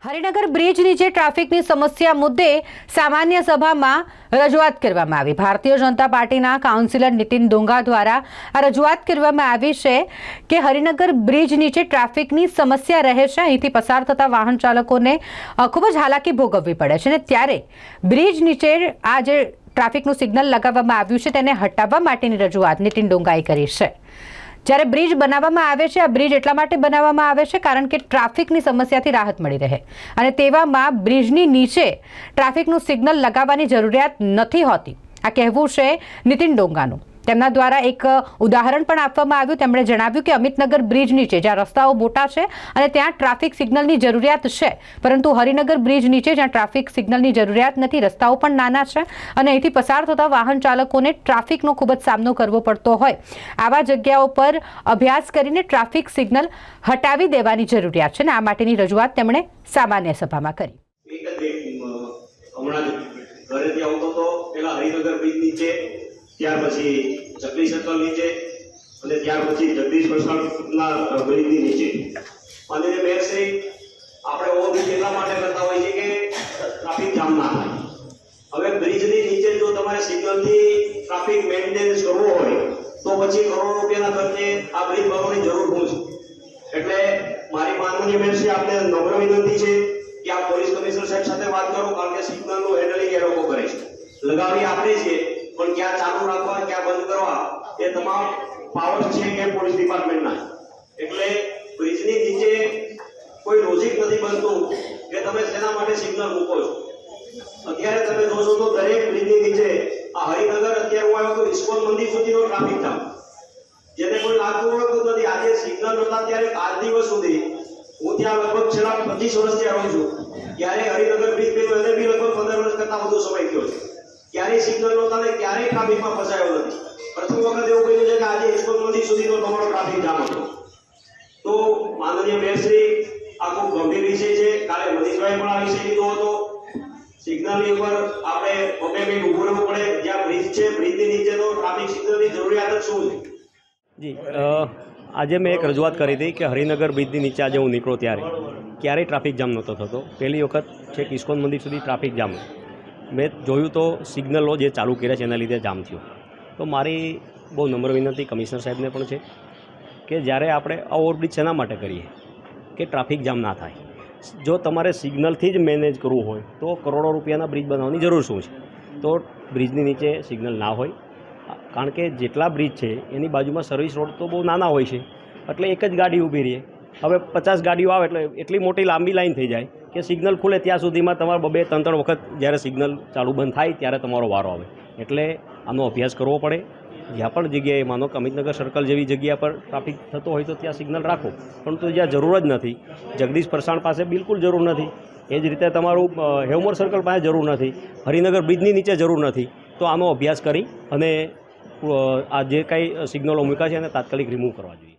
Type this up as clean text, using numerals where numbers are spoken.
Harinagar bridge નીચે ટ્રાફિકની સમસ્યા મુદ્દે સામાન્ય સભામાં રજૂઆત કરવામાં આવી। ભારતીય જનતા પાર્ટીના કાઉન્સિલર નીતિન ડોંગા દ્વારા આ રજૂઆત કરવામાં આવી છે કે હરિનગર બ્રિજ નીચે ટ્રાફિકની સમસ્યા રહે છે। અહીંથી પસાર થતા વાહન ચાલકોને ખૂબ જ હાલાકી ભોગવવી પડે છે ને ત્યારે બ્રિજ નીચે આ જે ટ્રાફિકનું સિગ્નલ લગાવવામાં આવ્યું છે તેને હટાવવા માટેની રજૂઆત નીતિન ડોંગાએ કરી છે। જ્યારે બ્રિજ બનાવવામાં આવે છે, આ બ્રિજ એટલા માટે બનાવવામાં આવે છે કારણ કે ટ્રાફિકની સમસ્યાથી રાહત મળી રહે અને તેવામાં બ્રિજની નીચે ટ્રાફિકનું સિગ્નલ લગાવવાની જરૂરિયાત નથી હોતી। આ કહેવું છે નીતિન ડોંગાનું। તેમના દ્વારા એક ઉદાહરણ પણ આપવામાં આવ્યું। તેમણે જણાવ્યું કે અમિતનગર બ્રિજ નીચે જ્યાં રસ્તાઓ મોટા છે અને ત્યાં ટ્રાફિક સિગ્નલની જરૂરિયાત છે, પરંતુ હરિનગર બ્રિજ નીચે જ્યાં ટ્રાફિક સિગ્નલની જરૂરિયાત નથી, રસ્તાઓ પણ નાના છે અને અહીંથી પસાર થતા વાહન ચાલકોને ટ્રાફિકનો ખૂબ જ સામનો કરવો પડતો હોય, આવા જગ્યાઓ પર અભ્યાસ કરીને ટ્રાફિક સિગ્નલ હટાવી દેવાની જરૂરિયાત છે ને આ માટેની રજૂઆત તેમણે સામાન્ય સભામાં કરી। ત્યાર પછી ચકલી સર્કલ નીચે અને ત્યાર પછી જગદીશ વસાણના બ્રિજની નીચે માનનીય મેયરશ્રી આપણે ઓવરબ્રિજ એટલા માટે કરતા હોઈએ છીએ કે ટ્રાફિક જામ ના થાય। હવે બ્રિજની નીચે જો તમારે સિગ્નલથી ટ્રાફિક મેન્ટેનન્સ કરવો હોય તો પછી કરોડો રૂપિયાના ખર્ચે આ બ્રિજ બનાવવાની જરૂર શું છે? એટલે મારી માનનીય મેયરશ્રી આપને નમ્ર વિનંતી છે કે આ પોલીસ કમિશનર સાહેબ સાથે વાત કરો, કારણ કે સિગ્નલનું હેન્ડલિંગ એ લોકો કરે છે, લગાવી આપણે છીએ પણ ક્યાં ચાલુ રાખવા ક્યાં બંધ કરવા એ તમામ પાવર છે કે પોલીસ ડિપાર્ટમેન્ટના। એટલે બ્રિજની નીચે કોઈ લોજિક નથી બનતું કે તમે શેના માટે સિગ્નલ મૂકો છો। અત્યારે તમે જોશો તો દરેક બ્રિજની નીચે આ હરિનગર અત્યારે હું આવ્યો તો ઇસ્કોન મંદિર સુધીનો ટ્રાફિક જામ, જેને કોઈ લાગતું હોતું નથી। આજે સિગ્નલ નહોતા ત્યારે આજ દિવસ સુધી હું ત્યાં લગભગ છેલ્લા 25 વર્ષથી આવું છું, ત્યારે હરિનગર બ્રિજ બન્યો એને બી લગભગ 15 વર્ષ કરતા વધુ સમય થયો છે। ક્યારેય સિગ્નલ નહોતા ને ક્યારેય ટ્રાફિકમાં ફસાયો નથી। પ્રથમ વખત એવું બન્યું છે કે આજે ઇસ્કોન મંદિર સુધીનો તમારો ટ્રાફિક જામ હતો। તો માનનીય મેયરશ્રી આ ખૂબ ગંભીર વિષય છે। કાલે મનીષભાઈ પણ આ વિષય લીધો હતો। સિગ્નલની ઉપર આપણે 2 મિનિટ ઊભું રહેવું પડે, જ્યાં બ્રિજ છે બ્રિજની નીચે તો ટ્રાફિક સિગ્નલની જરૂરિયાત જ શું છે? જી, આજે મેં એક રજૂઆત કરી હતી કે હરિનગર બ્રિજની નીચે આજે હું નીકળો ત્યારે ક્યારેય ટ્રાફિક જામ નહોતો થતો। પહેલી વખત છેક ઇસ્કોન મંદિર સુધી ટ્રાફિક જામ મેં જોયું તો સિગ્નલો જે ચાલુ કર્યા છે એના લીધે જામ થયું। તો મારી બહુ નમ્ર વિનંતી કમિશનર સાહેબને પણ છે કે જ્યારે આપણે આ ઓવરબ્રિજ શેના માટે કરીએ કે ટ્રાફિક જામ ના થાય। જો તમારે સિગ્નલથી જ મેનેજ કરવું હોય તો કરોડો રૂપિયાના બ્રિજ બનાવવાની જરૂર શું છે? તો બ્રિજની નીચે સિગ્નલ ના હોય, કારણ કે જેટલા બ્રિજ છે એની બાજુમાં સર્વિસ રોડ તો બહુ નાના હોય છે, એટલે એક જ ગાડી ઊભી રહે। હવે 50 ગાડીઓ આવે એટલે એટલી મોટી લાંબી લાઈન થઈ જાય કે સિગ્નલ ખુલે ત્યાં સુધીમાં તમારે 2-3 વખત જ્યારે સિગ્નલ ચાલુ બંધ થાય ત્યારે તમારો વારો આવે। એટલે આનો અભ્યાસ કરવો પડે। જ્યાં પણ જગ્યાએ માનો કે અમિતનગર સર્કલ જેવી જગ્યા પર ટ્રાફિક થતો હોય તો ત્યાં સિગ્નલ રાખો, પરંતુ જ્યાં જરૂર જ નથી, જગદીશ પરસાણ પાસે બિલકુલ જરૂર નથી, એ જ રીતે તમારું હેવમોર સર્કલ પાસે જરૂર નથી, હરિનગર બ્રિજની નીચે જરૂર નથી, તો આનો અભ્યાસ કરી અને આ જે કાંઈ સિગ્નલો મૂક્યા છે એને તાત્કાલિક રિમૂવ કરવા જોઈએ।